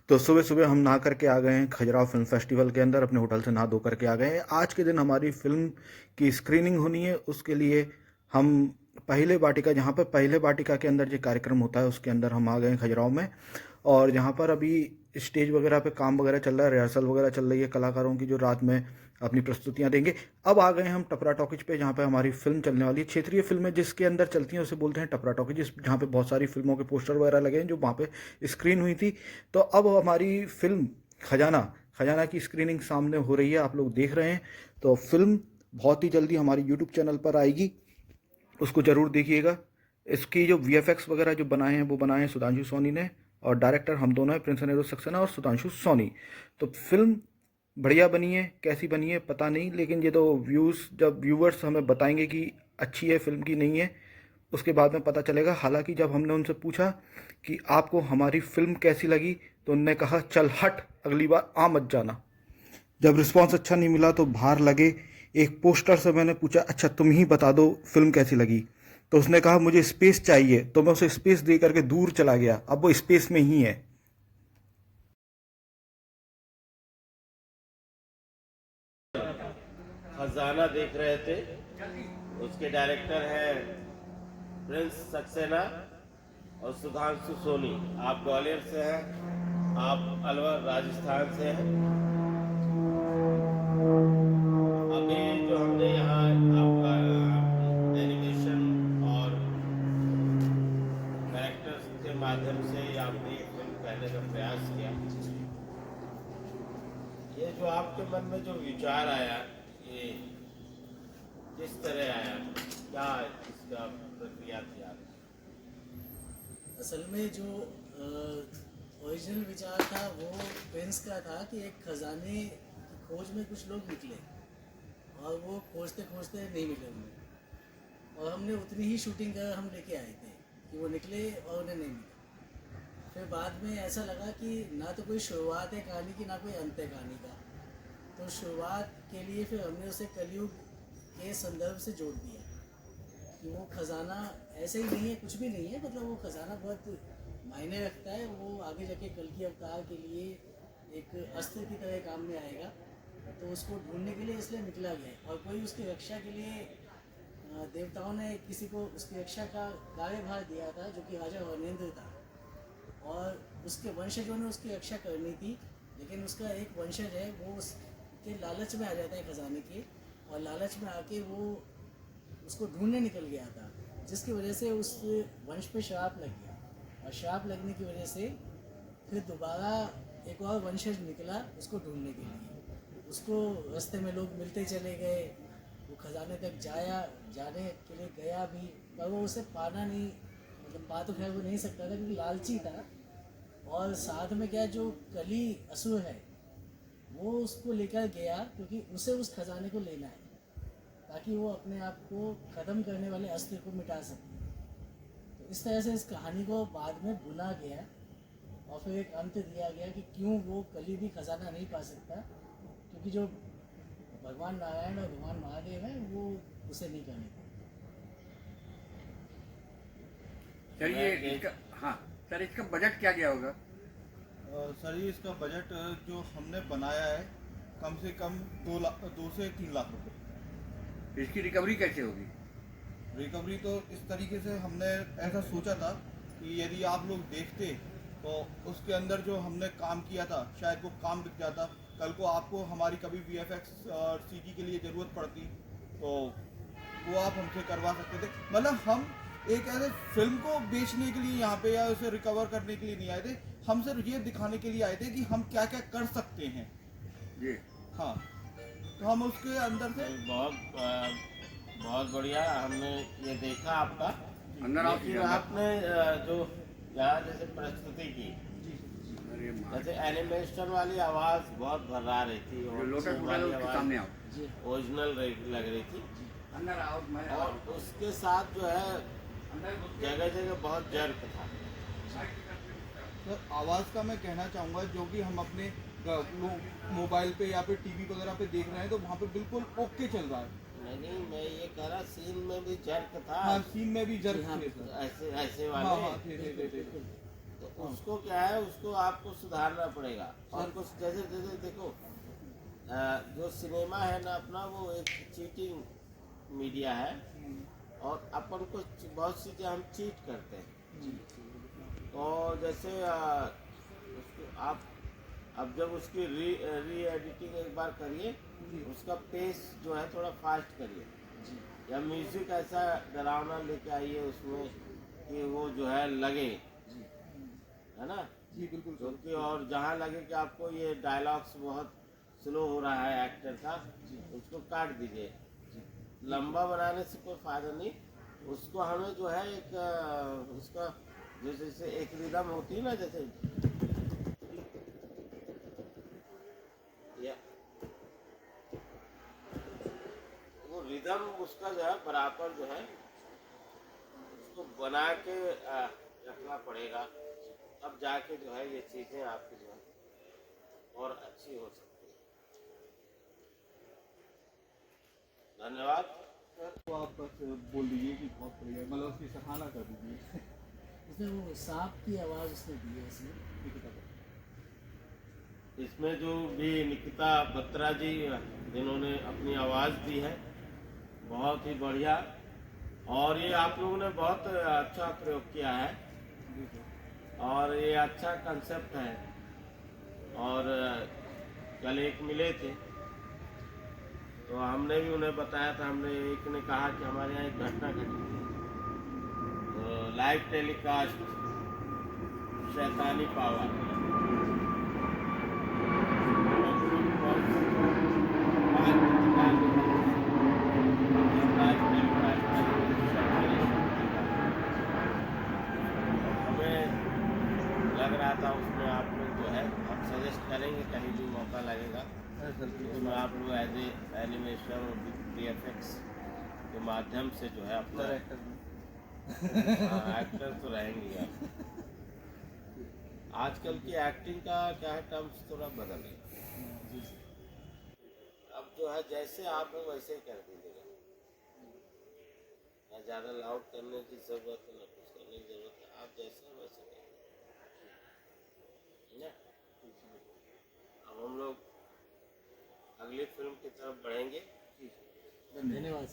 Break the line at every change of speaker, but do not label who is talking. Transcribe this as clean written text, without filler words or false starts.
तो सुबह सुबह हम नहा करके आ गए हैं खजुराहो फिल्म फेस्टिवल के अंदर, अपने होटल से नहा धो करके आ गए हैं। आज के दिन हमारी फिल्म की स्क्रीनिंग होनी है, उसके लिए हम पहले वाटिका, जहाँ पर पहले वाटिका के अंदर जो कार्यक्रम होता है उसके अंदर हम आ गए हैं खजुराहो में। और जहाँ पर अभी स्टेज वगैरह पे काम वगैरह चल रहा है, रिहर्सल वगैरह चल रही है कलाकारों की, जो रात में अपनी प्रस्तुतियाँ देंगे। अब आ गए हैं हम टपरा टॉकीज पे, जहाँ पे हमारी फिल्म चलने वाली है। क्षेत्रीय फिल्में जिसके अंदर चलती हैं उसे बोलते हैं टपरा टॉकीज, जहाँ पे बहुत सारी फिल्मों के पोस्टर वगैरह लगे हैं जो वहाँ पे स्क्रीन हुई थी। तो अब हमारी फिल्म खजाना खजाना की स्क्रीनिंग सामने हो रही है, आप लोग देख रहे हैं। तो फिल्म बहुत ही जल्दी हमारी यूट्यूब चैनल पर आएगी, उसको ज़रूर देखिएगा। इसकी जो वीएफएक्स वगैरह जो बनाए हैं वो बनाए हैं सुधांशु सोनी ने, और डायरेक्टर हम दोनों हैं, प्रिंस अनिरुद्ध सक्सेना और सुधांशु सोनी। तो फिल्म बढ़िया बनी है, कैसी बनी है पता नहीं, लेकिन ये तो जब व्यूवर्स हमें बताएंगे कि अच्छी है फिल्म की नहीं है, उसके बाद में पता चलेगा। हालांकि जब हमने उनसे पूछा कि आपको हमारी फिल्म कैसी लगी, तो उनने कहा चल हट, अगली बार आ मत जाना। जब रिस्पांस अच्छा नहीं मिला तो बाहर लगे एक पोस्टर से मैंने पूछा, अच्छा तुम ही बता दो फिल्म कैसी लगी। तो उसने कहा मुझे स्पेस चाहिए, तो मैं उसे स्पेस दे करके दूर चला गया, अब वो स्पेस में ही है।
खजाना देख रहे थे। उसके डायरेक्टर हैं प्रिंस सक्सेना और सुधांशु सोनी। आप ग्वालियर से हैं, आप अलवर राजस्थान से हैं। अभी जो हमने यहाँ आपका एनिमेशन और कैरेक्टर्स के माध्यम से आपने ये फिल्म कहने का प्रयास किया। ये जो आपके मन में जो विचार आया, ये किस तरह आया, क्या इसका प्रक्रिया थी आपकी?
असल में जो ओरिजिनल विचार था वो प्रिंस का था कि एक खजाने की खोज में कुछ लोग निकले और वो खोजते खोजते नहीं मिले उन्हें, और हमने उतनी ही शूटिंग कर हम लेके आए थे कि वो निकले और उन्हें नहीं मिला। फिर बाद में ऐसा लगा कि ना तो कोई शुरुआत है कहानी की, ना कोई अंत है कहानी का। तो शुरुआत के लिए फिर हमने उसे कलयुग के संदर्भ से जोड़ दिया कि वो खजाना ऐसे ही नहीं है, कुछ भी नहीं है, मतलब वो खजाना बहुत मायने रखता है। वो आगे जाके कल की अवतार के लिए एक अस्त्र की तरह काम में आएगा। तो उसको ढूंढने के लिए इसलिए निकला गया है, और कोई उसकी रक्षा के लिए देवताओं ने किसी को उसकी रक्षा का कार्यभार दिया था, जो कि राजा वर्णेंद्र था। और उसके वंशजों ने उसकी रक्षा करनी थी, लेकिन उसका एक वंशज है वो उसके लालच में आ जाता है खजाने के, और लालच में आके वो उसको ढूंढने निकल गया था, जिसकी वजह से उस वंश पे श्राप लग गया। और श्राप लगने की वजह से फिर दोबारा एक और वंशज निकला उसको ढूंढने के लिए। उसको रास्ते में लोग मिलते चले गए, वो खजाने तक जाने के लिए गया भी, पर वो उसे पाना नहीं, मतलब पा तो खैर वो नहीं सकता था क्योंकि लालची था। और साथ में क्या, जो कली असुर है वो उसको लेकर गया क्योंकि उसे उस खजाने को लेना है, ताकि वो अपने आप को ख़त्म करने वाले अस्त्र को मिटा सके। तो इस तरह से इस कहानी को बाद में बुना गया और फिर एक अंत दिया गया कि क्यों वो कली भी खजाना नहीं पा सकता, क्योंकि जो भगवान नारायण और भगवान महादेव हैं वो उसे नहीं करने पाते।
सर ये इसका, हाँ सर इसका बजट क्या गया होगा?
सर ये इसका बजट जो हमने बनाया है कम से कम 2 से 3 लाख रुपए।
इसकी रिकवरी कैसे होगी?
रिकवरी तो इस तरीके से हमने ऐसा सोचा था कि यदि आप लोग देखते तो उसके अंदर जो हमने काम किया था शायद वो काम बिक जाता। कल को आपको हमारी कभी वीएफएक्स और सीजी के लिए ज़रूरत पड़ती तो वो आप हमसे करवा सकते थे। मतलब हम एक ऐसे फिल्म को बेचने के लिए यहाँ पे या उसे रिकवर करने के लिए नहीं आए थे, हम सिर्फ ये दिखाने के लिए आए थे कि हम क्या क्या कर सकते हैं
जी
हाँ। तो हम उसके अंदर से
बहुत बढ़िया हमने ये देखा आपका।
अंदर आओ,
लेकिन
अंदर।
आपने जो यहाँ जैसे प्रस्तुति की,
अरे माँ,
जैसे एनिमेशन वाली आवाज़ बहुत भर्रा रही थी
जो
और
लोटस
फिल्म
उड़ा
वाली
उसके सामने आओ।
ओरिजिनल लग रही थी।
अंदर आओ, मैं
और उसके साथ जो है जगह जगह बहुत जर्क था।
सर आवाज़ का मैं कहना चाहूँगा, जो कि हम अपने मोबाइल पे या फिर टीवी वगैरह पे देख रहे हैं तो वहाँ पे बिल्कुल ओके चल रहा है।
नहीं, मैं ये कह रहा सीन में भी जर्क था।
हाँ सीन में भी जर्क
हाँ,
थे सर।
ऐसे
हाँ हाँ
वाले
थे।
तो उसको क्या है, उसको आपको सुधारना पड़ेगा। और कुछ जैसे जैसे देखो, जो सिनेमा है ना अपना, वो एक चीटिंग मीडिया है, और अपन को बहुत सी चीज़ें हम चीट करते हैं। तो जैसे उसको आप अब जब उसकी री एडिटिंग एक बार करिए, उसका पेस जो है थोड़ा फास्ट करिए, या म्यूजिक ऐसा डरावना लेके आइए उसमें कि वो जो है लगे, है ना।
जी बिल्कुल सर।
क्योंकि और जहाँ लगे कि आपको ये डायलॉग्स बहुत स्लो हो रहा है एक्टर का, उसको काट दीजिए। लंबा बनाने से कोई फायदा नहीं। उसको हमें जो है एक उसका जो जैसे एक रिदम होती है ना, जैसे या वो रिदम उसका जो है बराबर जो है उसको बना के रखना पड़ेगा। तब जाके जो है ये चीज़ें आपकी जो है और अच्छी हो सकती है। धन्यवाद।
सर तो आप बस बोल दीजिए कि बहुत बढ़िया, मतलब उसकी सराहना कर दीजिए।
उसने वो सांप की आवाज़ उसने दी है इसमें।
इसमें जो भी निकिता बत्रा जी जिन्होंने अपनी आवाज़ दी है, बहुत ही बढ़िया। और ये आप लोगों ने बहुत अच्छा प्रयोग किया है, और ये अच्छा कंसेप्ट है। और कल एक मिले थे तो हमने भी उन्हें बताया था, हमने एक ने कहा कि हमारे यहाँ एक घटना घटी थी, तो लाइव टेलीकास्ट शैतानी पावर, लग रहा था उसमें आप लोग जो है हम सजेस्ट करेंगे कहीं भी मौका लगेगा तो आप लोग एज ए एनिमेशन और VFX के माध्यम से जो है अपना एक्टर तो रहेंगे आप। आजकल की एक्टिंग का क्या है, टर्म्स थोड़ा बदल गए। अब जो है जैसे आप हो वैसे ही कर दीजिएगा, ना ज़्यादा लाउड करने की ज़रूरत है, ना कुछ करने की ज़रूरत है। आप जैसे हो वैसे करिए ना। अब हम लोग अगली फिल्म की तरफ बढ़ेंगे।
धन्यवाद।